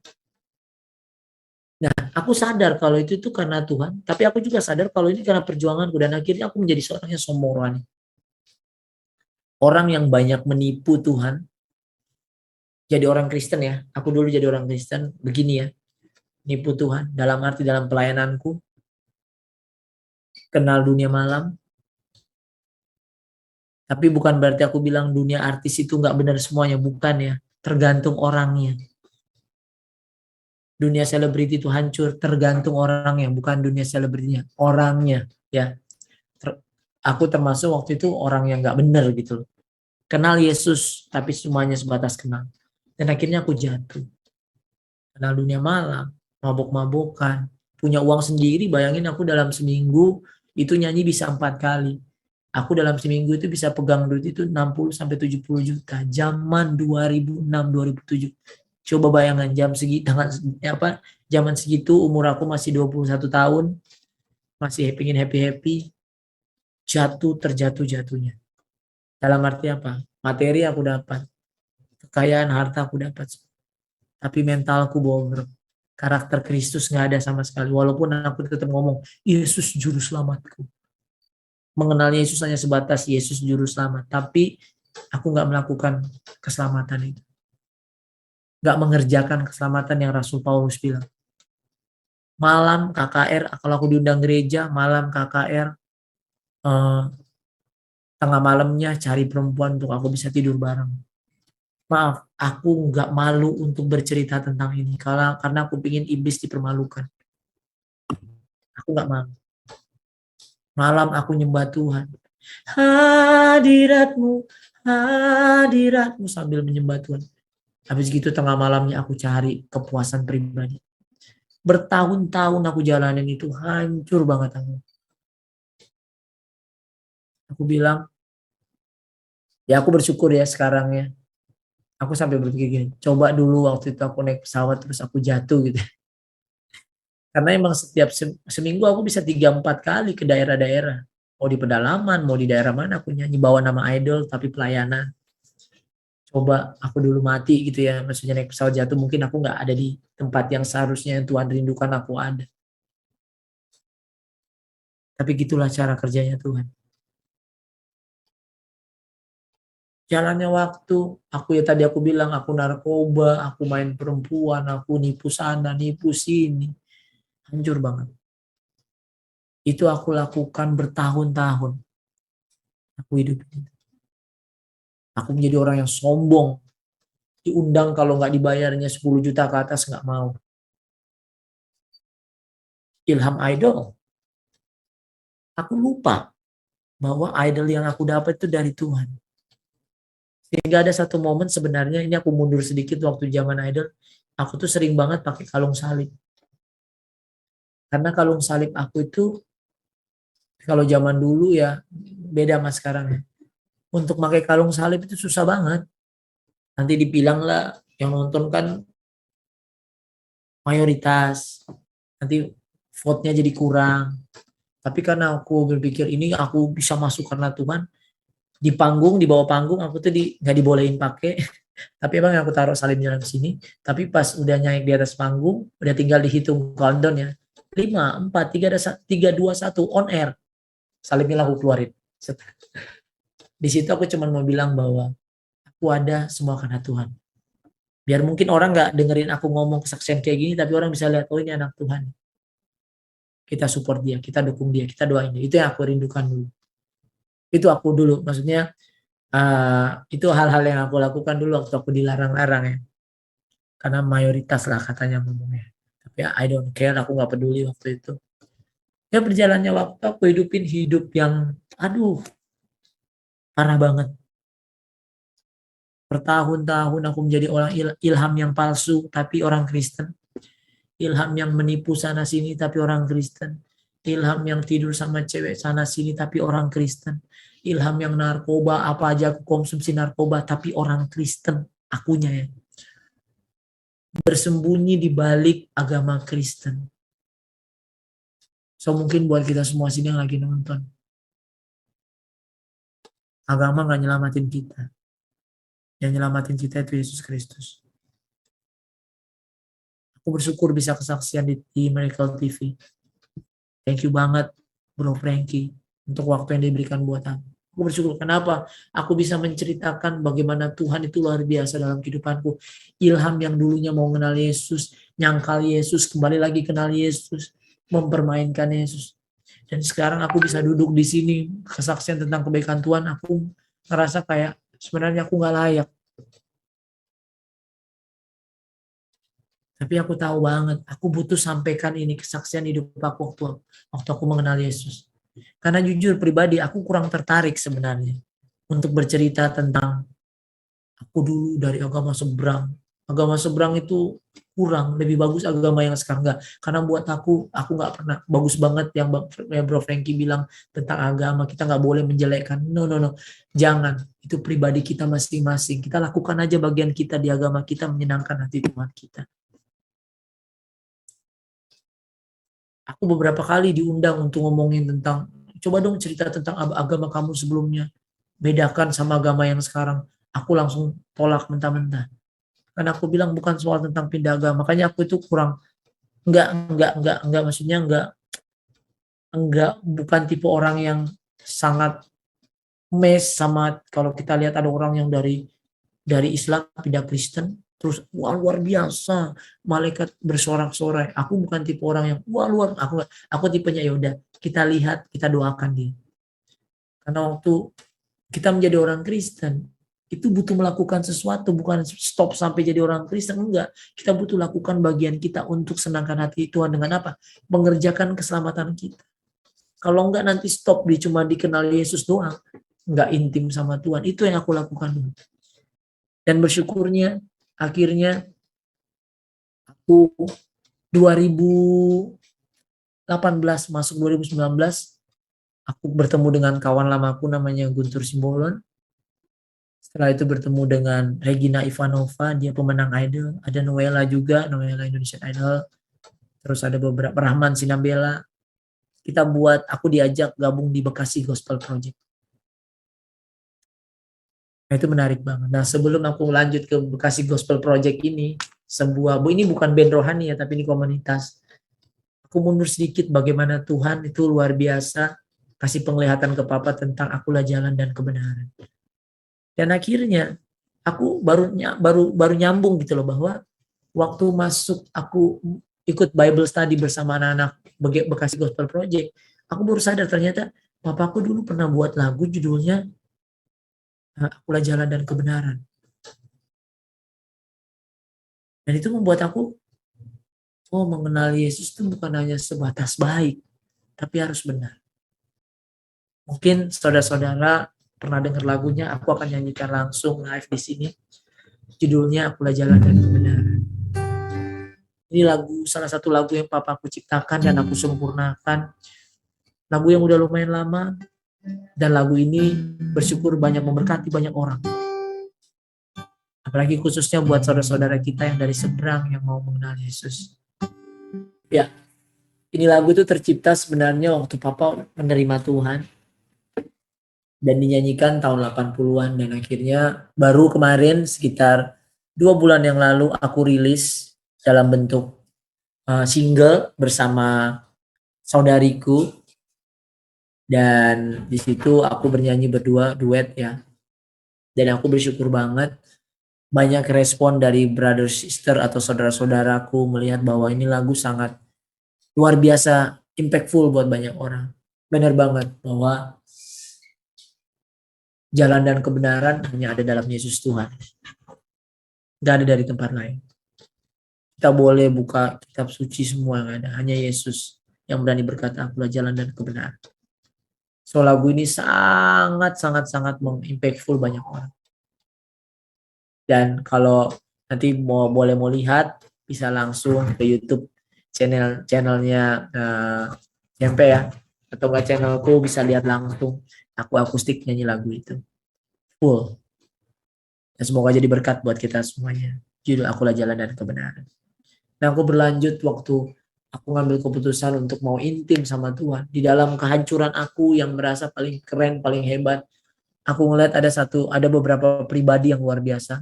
Nah, aku sadar kalau itu tuh karena Tuhan, tapi aku juga sadar kalau ini karena perjuanganku dan akhirnya aku menjadi seorang yang sombong rohani. Orang yang banyak menipu Tuhan, jadi orang Kristen ya. Aku dulu jadi orang Kristen begini ya, nipu Tuhan dalam arti dalam pelayananku, kenal dunia malam. Tapi bukan berarti aku bilang dunia artis itu nggak benar semuanya, bukan ya. Tergantung orangnya. Dunia selebriti itu hancur, tergantung orangnya, bukan dunia selebritinya, orangnya ya. Aku termasuk waktu itu orang yang nggak benar gitu. Kenal Yesus, tapi semuanya sebatas kenal. Dan akhirnya aku jatuh. Kenal dunia malam, mabok-mabokan, punya uang sendiri. Bayangin aku dalam seminggu itu nyanyi bisa 4 kali. Aku dalam seminggu itu bisa pegang duit itu 60 sampai 70 juta. Zaman 2006, 2007. Coba bayangan zaman segitu umur aku masih 21 tahun, masih pengen happy-happy, terjatuh-jatuhnya. Dalam arti apa? Materi aku dapat, kekayaan harta aku dapat. Tapi mentalku bobrok. Karakter Kristus nggak ada sama sekali. Walaupun aku tetap ngomong, Yesus juru selamatku. Mengenal Yesus hanya sebatas Yesus juru selamat. Tapi aku nggak melakukan keselamatan itu. Nggak mengerjakan keselamatan yang Rasul Paulus bilang. Malam KKR, kalau aku diundang gereja, malam KKR, tengah malamnya cari perempuan untuk aku bisa tidur bareng. Maaf, aku nggak malu untuk bercerita tentang ini karena aku ingin iblis dipermalukan. Aku nggak malu. Malam aku nyembah Tuhan. Hadiratmu, hadiratmu sambil menyembah Tuhan. Habis gitu tengah malamnya aku cari kepuasan pribadi. Bertahun-tahun aku jalanin itu, hancur banget aku. Aku bilang, ya aku bersyukur ya sekarang ya. Aku sampai berpikir gini, coba dulu waktu itu aku naik pesawat terus aku jatuh gitu. Karena emang setiap seminggu aku bisa 3-4 kali ke daerah-daerah. Mau di pedalaman, mau di daerah mana aku nyanyi bawa nama idol tapi pelayanan. Coba aku dulu mati gitu ya, maksudnya naik pesawat jatuh mungkin aku nggak ada di tempat yang seharusnya yang Tuhan rindukan aku ada. Tapi gitulah cara kerjanya Tuhan. Jalannya waktu, aku ya tadi aku bilang aku narkoba, aku main perempuan, aku nipu sana, nipu sini. Hancur banget. Itu aku lakukan bertahun-tahun. Aku hidup ini. Aku menjadi orang yang sombong. Diundang kalau nggak dibayarnya 10 juta ke atas nggak mau. Ilham idol. Aku lupa bahwa idol yang aku dapat itu dari Tuhan. Sehingga ada satu momen sebenarnya, ini aku mundur sedikit waktu zaman idol, aku tuh sering banget pakai kalung salib. Karena kalung salib aku itu, kalau zaman dulu ya beda sama sekarang ya. Untuk pakai kalung salib itu susah banget. Nanti dibilang lah, yang nonton kan mayoritas. Nanti vote-nya jadi kurang. Tapi karena aku berpikir ini aku bisa masuk karena Tuhan, di panggung, di bawah panggung aku tuh nggak dibolehin pakai. Tapi emang aku taruh salibnya di sini. Tapi pas udah naik di atas panggung, udah tinggal dihitung countdown ya. 5, 4, 3, 2, 1, on air. Salibnya aku keluarin. Di situ aku cuma mau bilang bahwa aku ada semua karena Tuhan. Biar mungkin orang nggak dengerin aku ngomong kesaksian kayak gini, tapi orang bisa lihat, oh ini anak Tuhan. Kita support dia, kita dukung dia, kita doain dia. Itu yang aku rindukan dulu. Itu aku dulu, maksudnya itu hal-hal yang aku lakukan dulu waktu aku dilarang-larang ya. Karena mayoritas lah katanya ngomongnya. Tapi I don't care, aku nggak peduli waktu itu. Ya berjalannya waktu aku hidupin hidup yang, aduh, parah banget. Bertahun-tahun aku menjadi orang Ilham yang palsu, tapi orang Kristen. Ilham yang menipu sana sini, tapi orang Kristen. Ilham yang tidur sama cewek sana sini, tapi orang Kristen. Ilham yang narkoba, apa aja aku konsumsi narkoba, tapi orang Kristen. Akunya ya. Bersembunyi di balik agama Kristen. So mungkin buat kita semua sini yang lagi nonton. Agama gak nyelamatin kita. Yang nyelamatin kita itu Yesus Kristus. Aku bersyukur bisa kesaksian di Miracle TV. Thank you banget Bro Frankie untuk waktu yang diberikan buat aku. Aku bersyukur. Kenapa? Aku bisa menceritakan bagaimana Tuhan itu luar biasa dalam kehidupanku. Ilham yang dulunya mau kenal Yesus, nyangkal Yesus, kembali lagi kenal Yesus, mempermainkan Yesus. Dan sekarang aku bisa duduk di sini, kesaksian tentang kebaikan Tuhan, aku ngerasa kayak sebenarnya aku gak layak. Tapi aku tahu banget, aku butuh sampaikan ini kesaksian hidup aku waktu aku mengenal Yesus. Karena jujur pribadi, aku kurang tertarik sebenarnya untuk bercerita tentang aku dulu dari agama seberang, agama seberang itu kurang, lebih bagus agama yang sekarang. Enggak, karena buat aku nggak pernah bagus banget yang Bro Frankie bilang tentang agama, kita nggak boleh menjelekkan. No, no, no, jangan. Itu pribadi kita masing-masing. Kita lakukan aja bagian kita di agama kita, menyenangkan hati Tuhan kita. Aku beberapa kali diundang untuk ngomongin tentang, coba dong cerita tentang agama kamu sebelumnya, bedakan sama agama yang sekarang. Aku langsung tolak mentah-mentah. Karena aku bilang bukan soal tentang pindah agama. Makanya aku itu kurang, enggak, maksudnya enggak, bukan tipe orang yang sangat mes sama, kalau kita lihat ada orang yang dari Islam pindah Kristen, terus wah luar biasa, malaikat bersorak-sorai. Aku bukan tipe orang yang wah luar, aku tipenya ya udah, kita lihat, kita doakan dia. Karena waktu kita menjadi orang Kristen, itu butuh melakukan sesuatu, bukan stop sampai jadi orang Kristen, enggak. Kita butuh lakukan bagian kita untuk senangkan hati Tuhan dengan apa? Mengerjakan keselamatan kita. Kalau enggak nanti stop di cuma dikenal Yesus doang, enggak intim sama Tuhan. Itu yang aku lakukan dulu. Dan bersyukurnya akhirnya aku 2018 masuk 2019, aku bertemu dengan kawan lamaku namanya Guntur Simbolon. Setelah itu bertemu dengan Regina Ivanova, dia pemenang Idol. Ada Noella juga, Noella Indonesian Idol. Terus ada beberapa, Rahman Sinambela. Aku diajak gabung di Bekasi Gospel Project. Nah, itu menarik banget. Nah, sebelum aku lanjut ke Bekasi Gospel Project ini bukan band rohani ya, tapi ini komunitas. Aku mundur sedikit bagaimana Tuhan itu luar biasa kasih penglihatan ke Papa tentang akulah jalan dan kebenaran. Dan akhirnya aku baru nyambung gitu loh, bahwa waktu masuk aku ikut Bible study bersama anak-anak Bekasi Gospel Project, aku baru sadar ternyata papaku dulu pernah buat lagu judulnya Akulah Jalan dan Kebenaran. Dan itu membuat aku, mengenal Yesus itu bukan hanya sebatas baik, tapi harus benar. Mungkin saudara-saudara pernah dengar lagunya, aku akan nyanyikan langsung live di sini. Judulnya Akulah Jalan dan Kebenaran. Ini salah satu lagu yang papaku ciptakan dan aku sempurnakan. Lagu yang udah lumayan lama, dan lagu ini bersyukur banyak memberkati banyak orang. Apalagi khususnya buat saudara-saudara kita yang dari seberang yang mau mengenal Yesus. Ya, ini lagu itu tercipta sebenarnya waktu Papa menerima Tuhan dan dinyanyikan tahun 80-an, dan akhirnya baru kemarin sekitar 2 bulan yang lalu aku rilis dalam bentuk single bersama saudariku, dan di situ aku bernyanyi berdua duet ya. Dan aku bersyukur banget banyak respon dari brother sister atau saudara-saudaraku melihat bahwa ini lagu sangat luar biasa impactful buat banyak orang. Benar banget bahwa jalan dan kebenaran hanya ada dalam Yesus Tuhan. Gak ada dari tempat lain. Kita boleh buka kitab suci semua yang ada. Hanya Yesus yang berani berkata, akulah jalan dan kebenaran. So lagu ini sangat mengimpactful banyak orang. Dan kalau nanti mau lihat, bisa langsung ke YouTube channelnya SMP ya, atau enggak channelku, bisa lihat langsung aku akustik nyanyi lagu itu full. Dan semoga jadi berkat buat kita semuanya. Judul Akulah Jalan dan Kebenaran. Nah, aku berlanjut waktu aku ngambil keputusan untuk mau intim sama Tuhan. Di dalam kehancuran aku yang merasa paling keren, paling hebat, aku ngeliat ada beberapa pribadi yang luar biasa.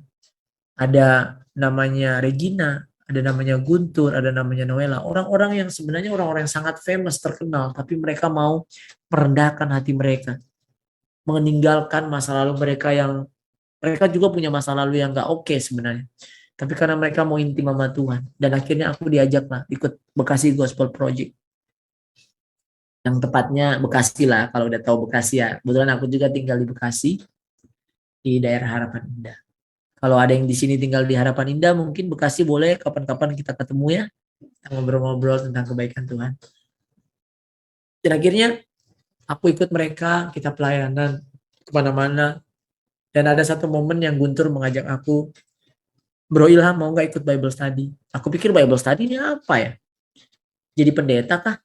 Ada namanya Regina, ada namanya Guntur, ada namanya Noella. Orang-orang yang sebenarnya orang-orang yang sangat famous, terkenal, tapi mereka mau merendahkan hati mereka. Meninggalkan masa lalu mereka juga punya masa lalu yang gak oke sebenarnya. Tapi karena mereka mau intim sama Tuhan. Dan akhirnya aku diajak lah ikut Bekasi Gospel Project. Yang tepatnya Bekasi lah, kalau udah tahu Bekasi ya. Kebetulan aku juga tinggal di Bekasi, di daerah Harapan Indah. Kalau ada yang di sini tinggal di Harapan Indah, mungkin Bekasi boleh kapan-kapan kita ketemu ya. Kita ngobrol-ngobrol tentang kebaikan Tuhan. Dan akhirnya aku ikut mereka, kita pelayanan kemana-mana. Dan ada satu momen yang Guntur mengajak aku Bro Ilham mau nggak ikut Bible study? Aku pikir Bible study ini apa ya? Jadi pendeta kah?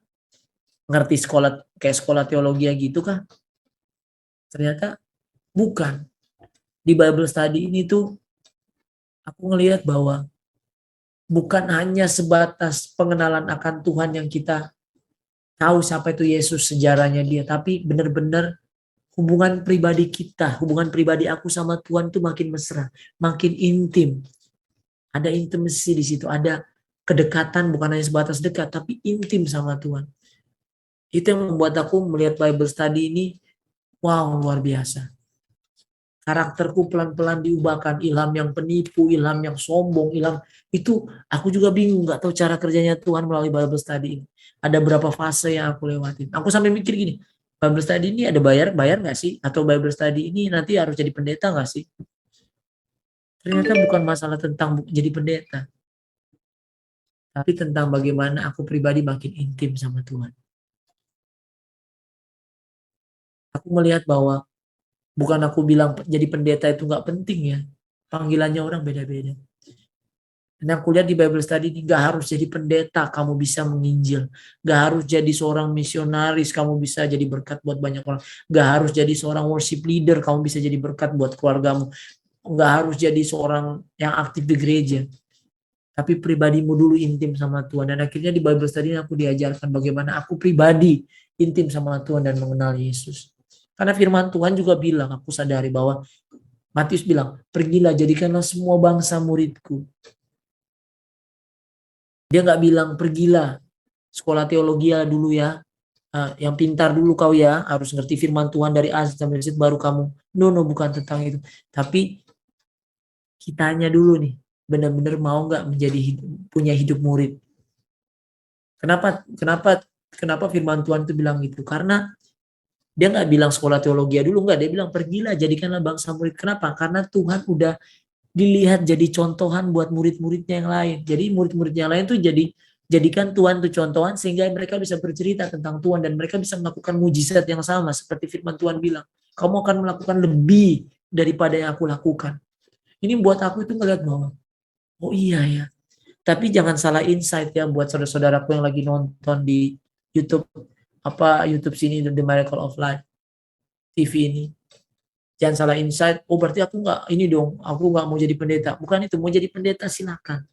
Ngerti sekolah kayak sekolah teologi gitu kah? Ternyata bukan. Di Bible study ini tuh aku ngelihat bahwa bukan hanya sebatas pengenalan akan Tuhan yang kita tahu siapa itu Yesus, sejarahnya dia, tapi benar-benar hubungan pribadi kita, hubungan pribadi aku sama Tuhan tuh makin mesra, makin intim. Ada intimacy di situ, ada kedekatan, bukan hanya sebatas dekat, tapi intim sama Tuhan. Itu yang membuat aku melihat Bible study ini, wow, luar biasa. Karakterku pelan-pelan diubahkan, Ilham yang penipu, Ilham yang sombong, Ilham itu aku juga bingung, nggak tahu cara kerjanya Tuhan melalui Bible study ini. Ada berapa fase yang aku lewatin. Aku sampai mikir gini, Bible study ini ada bayar nggak sih? Atau Bible study ini nanti harus jadi pendeta nggak sih? Ternyata bukan masalah tentang jadi pendeta, tapi tentang bagaimana aku pribadi makin intim sama Tuhan. Aku melihat bahwa bukan aku bilang jadi pendeta itu nggak penting ya. Panggilannya orang beda-beda. Dan aku lihat di Bible study ini gak harus jadi pendeta kamu bisa menginjil. Gak harus jadi seorang misionaris kamu bisa jadi berkat buat banyak orang. Gak harus jadi seorang worship leader kamu bisa jadi berkat buat keluargamu. Gak harus jadi seorang yang aktif di gereja. Tapi pribadimu dulu intim sama Tuhan. Dan akhirnya di Bible study ini aku diajarkan bagaimana aku pribadi intim sama Tuhan dan mengenal Yesus. Karena firman Tuhan juga bilang, aku sadari bahwa Matius bilang, pergilah jadikanlah semua bangsa muridku. Dia nggak bilang pergilah sekolah teologi dulu ya, yang pintar dulu kau ya, harus ngerti firman Tuhan dari A sampai Z baru kamu. No, bukan tentang itu. Tapi kitanya dulu nih, benar-benar mau nggak punya hidup murid. Kenapa firman Tuhan itu bilang gitu? Karena dia nggak bilang sekolah teologi dulu, nggak. Dia bilang pergilah jadikanlah bangsa murid. Kenapa? Karena Tuhan udah dilihat jadi contohan buat murid-muridnya yang lain. Jadi murid-muridnya yang lain tuh jadikan Tuhan tuh contohan sehingga mereka bisa bercerita tentang Tuhan dan mereka bisa melakukan mujizat yang sama seperti firman Tuhan bilang. Kamu akan melakukan lebih daripada yang aku lakukan. Ini buat aku itu ngeliat bahwa, oh iya ya. Tapi jangan salah insight ya buat saudara-saudaraku yang lagi nonton di YouTube YouTube sini The Miracle of Life TV ini. Jangan salah insight, oh berarti aku nggak mau jadi pendeta. Bukan itu, mau jadi pendeta silakan.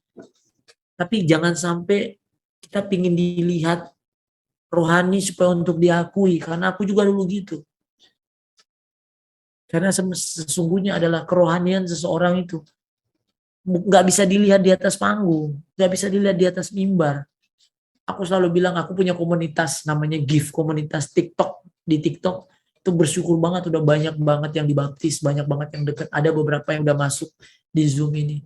Tapi jangan sampai kita pingin dilihat rohani supaya untuk diakui, karena aku juga dulu gitu. Karena sesungguhnya adalah kerohanian seseorang itu nggak bisa dilihat di atas panggung, nggak bisa dilihat di atas mimbar. Aku selalu bilang aku punya komunitas namanya GIF, komunitas TikTok. Di TikTok itu bersyukur banget udah banyak banget yang dibaptis, banyak banget yang dekat. Ada beberapa yang udah masuk di Zoom ini.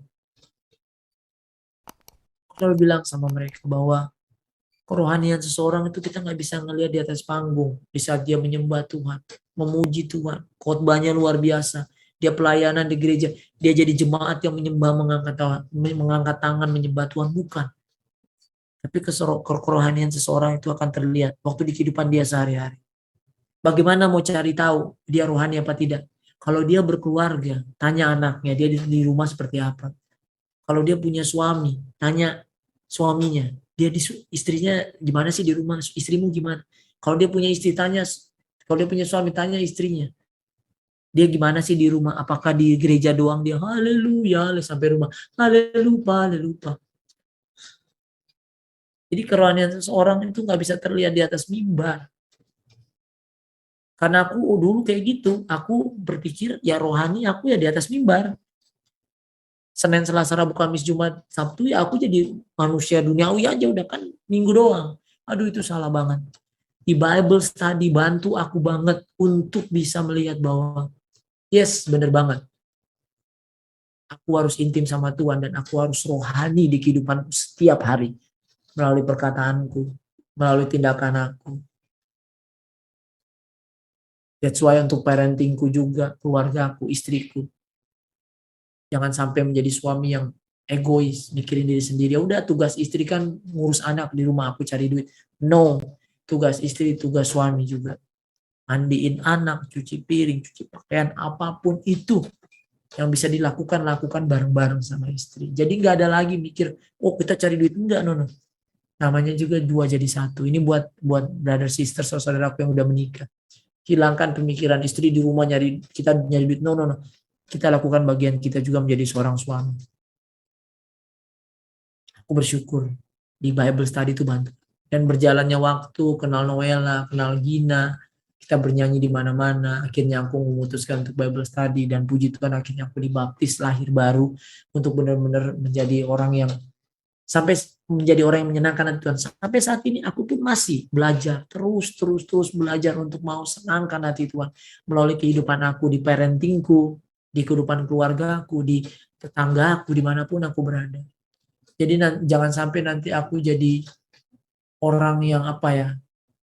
Aku selalu bilang sama mereka bahwa kerohanian seseorang itu kita nggak bisa ngelihat di atas panggung. Di saat dia menyembah Tuhan, memuji Tuhan, khotbahnya luar biasa. Dia pelayanan di gereja, dia jadi jemaat yang menyembah, mengangkat tangan, menyembah Tuhan, bukan. Tapi kerohanian seseorang itu akan terlihat waktu di kehidupan dia sehari-hari. Bagaimana mau cari tahu dia rohani apa tidak? Kalau dia berkeluarga, tanya anaknya, dia di rumah seperti apa. Kalau dia punya suami, tanya suaminya, istrinya gimana sih di rumah, istrimu gimana? Kalau dia punya istri, kalau dia punya suami, tanya istrinya. Dia gimana sih di rumah? Apakah di gereja doang dia haleluya sampai rumah haleluya. Jadi kerohanian seseorang itu nggak bisa terlihat di atas mimbar. Karena aku dulu kayak gitu, aku berpikir ya rohani aku ya di atas mimbar. Senin, Selasa, Rabu, Kamis, Jumat, Sabtu ya aku jadi manusia duniawi aja udah kan minggu doang. Aduh itu salah banget. Di Bible study bantu aku banget untuk bisa melihat bahwa yes bener banget. Aku harus intim sama Tuhan dan aku harus rohani di kehidupan setiap hari. Melalui perkataanku, melalui tindakan aku. That's why untuk parentingku juga, keluargaku, istriku. Jangan sampai menjadi suami yang egois, mikirin diri sendiri. Ya udah tugas istri kan ngurus anak di rumah, aku cari duit. No, tugas istri, tugas suami juga. Mandiin anak, cuci piring, cuci pakaian, apapun itu. Yang bisa dilakukan, lakukan bareng-bareng sama istri. Jadi nggak ada lagi mikir, oh kita cari duit. Enggak, no. Namanya juga 2 jadi 1. Ini buat brother sister saudaraku yang udah menikah. Hilangkan pemikiran istri di rumah kita nyari duit. No. Kita lakukan bagian kita juga menjadi seorang suami. Aku bersyukur di Bible study itu bantu. Dan berjalannya waktu, kenal Noella, kenal Gina, kita bernyanyi di mana-mana. Akhirnya aku memutuskan untuk Bible study, dan puji Tuhan akhirnya aku dibaptis, lahir baru untuk benar-benar menjadi orang yang sampai menjadi orang yang menyenangkan hati Tuhan. Sampai saat ini aku pun masih belajar, terus belajar untuk mau senangkan hati Tuhan melalui kehidupan aku di parentingku, di kehidupan keluargaku, di tetanggaku, dimanapun aku berada. Jadi jangan sampai nanti aku jadi orang yang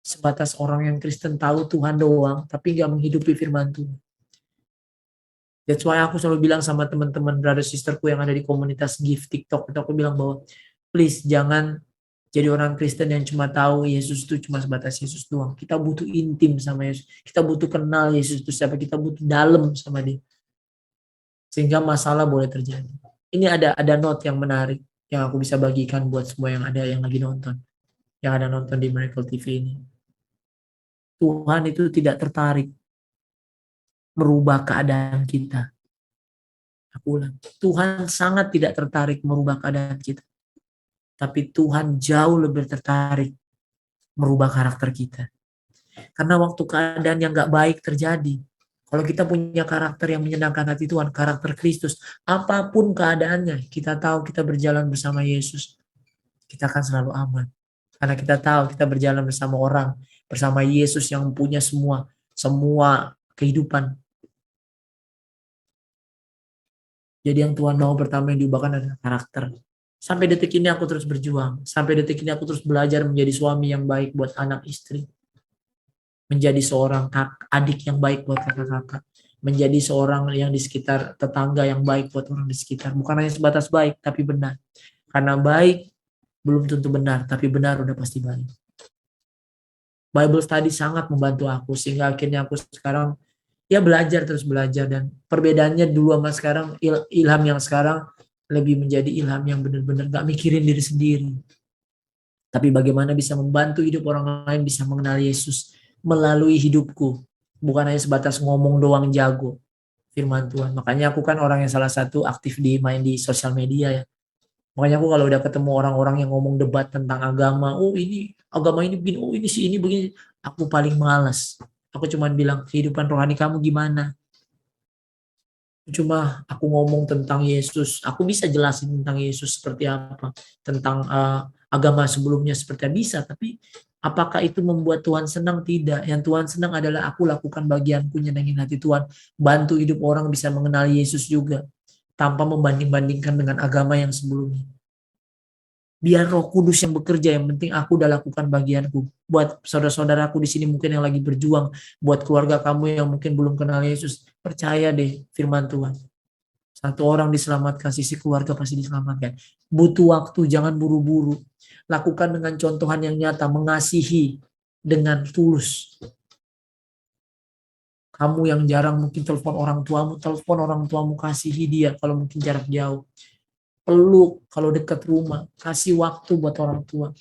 sebatas orang yang Kristen, tahu Tuhan doang, tapi gak menghidupi firman Tuhan. That's why aku selalu bilang sama teman-teman brother sisterku yang ada di komunitas Give TikTok, itu aku bilang bahwa please jangan jadi orang Kristen yang cuma tahu Yesus itu cuma sebatas Yesus doang. Kita butuh intim sama Yesus. Kita butuh kenal Yesus itu siapa. Kita butuh dalam sama dia. Sehingga masalah boleh terjadi. Ini ada note yang menarik yang aku bisa bagikan buat semua yang ada yang lagi nonton. Yang ada nonton di Miracle TV ini. Tuhan itu tidak tertarik merubah keadaan kita. Aku ulang. Tuhan sangat tidak tertarik merubah keadaan kita. Tapi Tuhan jauh lebih tertarik merubah karakter kita. Karena waktu keadaan yang gak baik terjadi, kalau kita punya karakter yang menyenangkan hati Tuhan, karakter Kristus, apapun keadaannya, kita tahu kita berjalan bersama Yesus, kita akan selalu aman. Karena kita tahu kita berjalan bersama orang, bersama Yesus yang punya semua kehidupan. Jadi yang Tuhan mau pertama yang diubahkan adalah karakter. Sampai detik ini aku terus berjuang. Sampai detik ini aku terus belajar menjadi suami yang baik buat anak istri. Menjadi seorang adik yang baik buat kakak-kakak. Menjadi seorang yang di sekitar tetangga yang baik buat orang di sekitar. Bukan hanya sebatas baik, tapi benar. Karena baik belum tentu benar, tapi benar udah pasti baik. Bible study sangat membantu aku, sehingga akhirnya aku sekarang terus belajar. Dan perbedaannya dulu sama sekarang, Ilham yang sekarang lebih menjadi Ilham yang benar-benar gak mikirin diri sendiri. Tapi bagaimana bisa membantu hidup orang lain bisa mengenal Yesus melalui hidupku. Bukan hanya sebatas ngomong doang jago firman Tuhan. Makanya aku kan orang yang salah satu aktif main di sosial media ya. Makanya aku kalau udah ketemu orang-orang yang ngomong debat tentang agama, oh ini agama ini begini, oh ini sih ini begini, aku paling malas. Aku cuma bilang kehidupan rohani kamu gimana? Cuma aku ngomong tentang Yesus, aku bisa jelasin tentang Yesus seperti apa, tentang agama sebelumnya seperti apa, bisa, tapi apakah itu membuat Tuhan senang? Tidak. Yang Tuhan senang adalah aku lakukan bagianku, nyenengin hati Tuhan, bantu hidup orang bisa mengenal Yesus juga, tanpa membanding-bandingkan dengan agama yang sebelumnya. Biar Roh Kudus yang bekerja, yang penting aku udah lakukan bagianku. Buat saudara-saudaraku di sini mungkin yang lagi berjuang, buat keluarga kamu yang mungkin belum kenal Yesus, percaya deh firman Tuhan. Satu orang diselamatkan, sisi keluarga pasti diselamatkan. Butuh waktu, jangan buru-buru. Lakukan dengan contohan yang nyata, mengasihi dengan tulus. Kamu yang jarang mungkin telepon orang tuamu, kasihi dia kalau mungkin jarak jauh. Peluk kalau dekat rumah, kasih waktu buat orang tua,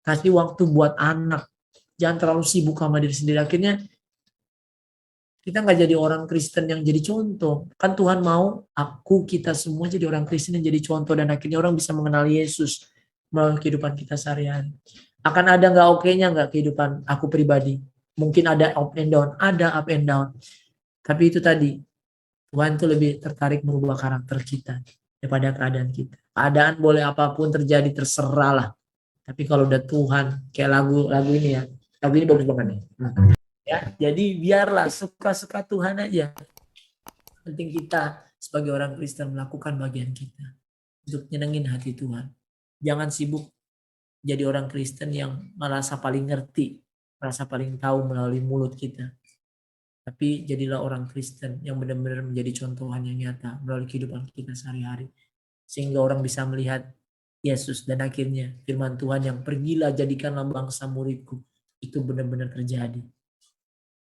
kasih waktu buat anak, jangan terlalu sibuk sama diri sendiri. Akhirnya kita nggak jadi orang Kristen yang jadi contoh. Kan Tuhan mau kita semua jadi orang Kristen yang jadi contoh, dan akhirnya orang bisa mengenal Yesus melalui kehidupan kita sehari-hari. Akan ada nggak oke-nya nggak kehidupan aku pribadi? Mungkin ada up and down, Tapi itu tadi, Tuhan tuh lebih tertarik merubah karakter kita daripada keadaan kita. Keadaan boleh apapun terjadi, terserah lah. Tapi kalau udah Tuhan, kayak lagu ini ya. Lagu ini bagus banget nih. Ya, jadi biarlah suka-suka Tuhan aja. Penting kita sebagai orang Kristen melakukan bagian kita untuk nyenengin hati Tuhan. Jangan sibuk jadi orang Kristen yang merasa paling ngerti, merasa paling tahu melalui mulut kita. Tapi jadilah orang Kristen yang benar-benar menjadi contohan yang nyata melalui kehidupan kita sehari-hari. Sehingga orang bisa melihat Yesus, dan akhirnya firman Tuhan yang pergilah jadikanlah bangsa muridku, itu benar-benar terjadi.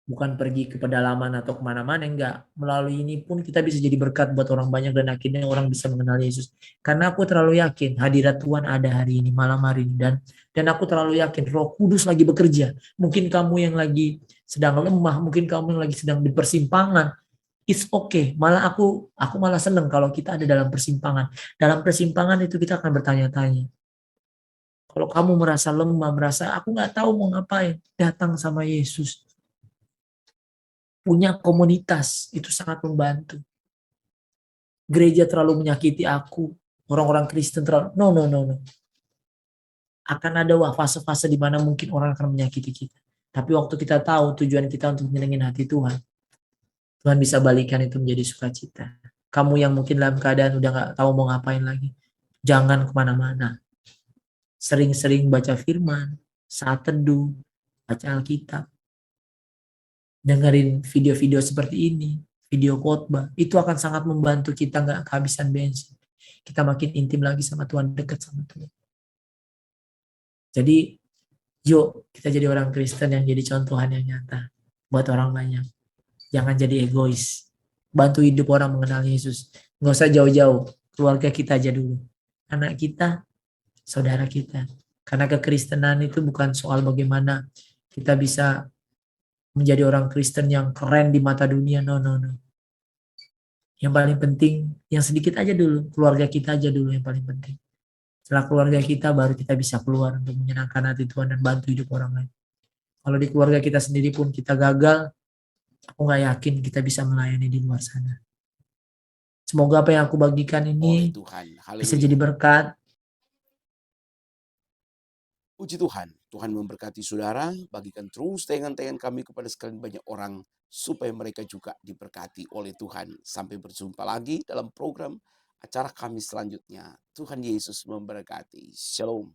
Bukan pergi ke pedalaman atau kemana-mana, enggak. Melalui ini pun kita bisa jadi berkat buat orang banyak dan akhirnya orang bisa mengenal Yesus. Karena aku terlalu yakin hadirat Tuhan ada hari ini, malam hari ini. Dan aku terlalu yakin Roh Kudus lagi bekerja. Mungkin kamu yang lagi sedang lemah, mungkin kamu yang lagi sedang di persimpangan. It's okay. Malah aku malah seneng kalau kita ada dalam persimpangan. Dalam persimpangan itu kita akan bertanya-tanya. Kalau kamu merasa lemah, merasa aku nggak tahu mau ngapain, datang sama Yesus. Punya komunitas itu sangat membantu. Gereja terlalu menyakiti aku, orang-orang Kristen terlalu no. Akan ada fase-fase di mana mungkin orang akan menyakiti kita. Tapi waktu kita tahu tujuan kita untuk menyenangin hati Tuhan, Tuhan bisa balikan itu menjadi sukacita. Kamu yang mungkin dalam keadaan udah nggak tahu mau ngapain lagi, jangan kemana-mana. Sering-sering baca firman, saat teduh, baca Alkitab, dengerin video-video seperti ini, video khotbah, itu akan sangat membantu kita nggak kehabisan bensin. Kita makin intim lagi sama Tuhan, dekat sama Tuhan. Jadi, yuk kita jadi orang Kristen yang jadi contohan yang nyata buat orang banyak. Jangan jadi egois. Bantu hidup orang mengenal Yesus. Nggak usah jauh-jauh, keluarga kita aja dulu. Anak kita, saudara kita. Karena kekristenan itu bukan soal bagaimana kita bisa menjadi orang Kristen yang keren di mata dunia. No. Yang paling penting, yang sedikit aja dulu, keluarga kita aja dulu yang paling penting. Setelah keluarga kita, baru kita bisa keluar untuk menyenangkan hati Tuhan dan bantu hidup orang lain. Kalau di keluarga kita sendiri pun kita gagal, aku nggak yakin kita bisa melayani di luar sana. Semoga apa yang aku bagikan Oleh ini Tuhan. bisa Haleluya. jadi berkat. Puji Tuhan. Tuhan memberkati saudara. Bagikan terus tayangan-tayangan kami kepada sekalian banyak orang. Supaya mereka juga diberkati oleh Tuhan. Sampai berjumpa lagi dalam program acara kami selanjutnya. Tuhan Yesus memberkati. Shalom.